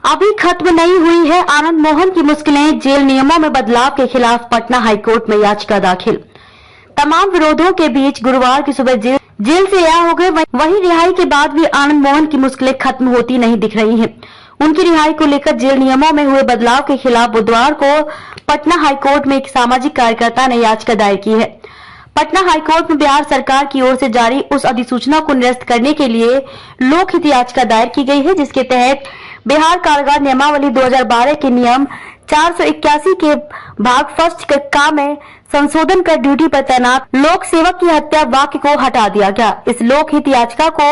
अभी खत्म नहीं हुई है आनंद मोहन की मुश्किलें। जेल नियमों में बदलाव के खिलाफ पटना हाईकोर्ट में याचिका दाखिल। तमाम विरोधों के बीच गुरुवार की सुबह जेल से रिहा हो गए। वहीं रिहाई के बाद भी आनंद मोहन की मुश्किलें खत्म होती नहीं दिख रही हैं। उनकी रिहाई को लेकर जेल नियमों में हुए बदलाव के खिलाफ बुधवार को पटना हाईकोर्ट में एक सामाजिक कार्यकर्ता ने याचिका दायर की है। पटना हाईकोर्ट में बिहार सरकार की ओर से जारी उस अधिसूचना को निरस्त करने के लिए लोकहित याचिका दायर की गई है, जिसके तहत बिहार कारागार नियमावली 2012 के नियम 481 के भाग फर्स्ट का में संशोधन कर ड्यूटी पर तैनात लोक सेवक की हत्या वाक्य को हटा दिया गया। इस लोकहित याचिका को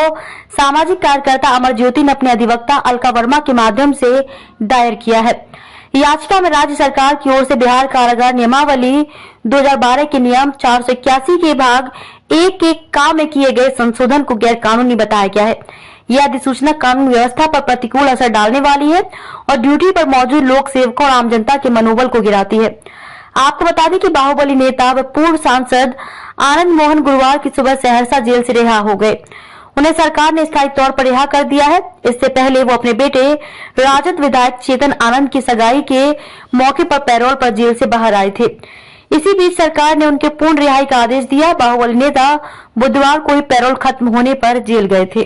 सामाजिक कार्यकर्ता अमर ज्योति ने अपने अधिवक्ता अलका वर्मा के माध्यम से दायर किया है। याचिका में राज्य सरकार की ओर से बिहार कारागार नियमावली 2012 के नियम 481 के भाग 1 के का में किए गए संशोधन को गैर कानूनी बताया गया है। यह अधिसूचना कानून व्यवस्था पर प्रतिकूल असर डालने वाली है और ड्यूटी पर मौजूद लोक सेवकों और आम जनता के मनोबल को गिराती है। आपको बता दें कि बाहुबली नेता व पूर्व सांसद आनंद मोहन गुरुवार की सुबह सहरसा जेल से रिहा हो गए। उन्हें सरकार ने स्थायी तौर पर रिहा कर दिया है। इससे पहले वो अपने बेटे राजद विधायक चेतन आनंद की सगाई के मौके पर पैरोल पर जेल से बाहर आए थे। इसी बीच सरकार ने उनके पूर्ण रिहाई का आदेश दिया। बाहुबली नेता बुधवार को ही पैरोल खत्म होने पर जेल गए थे।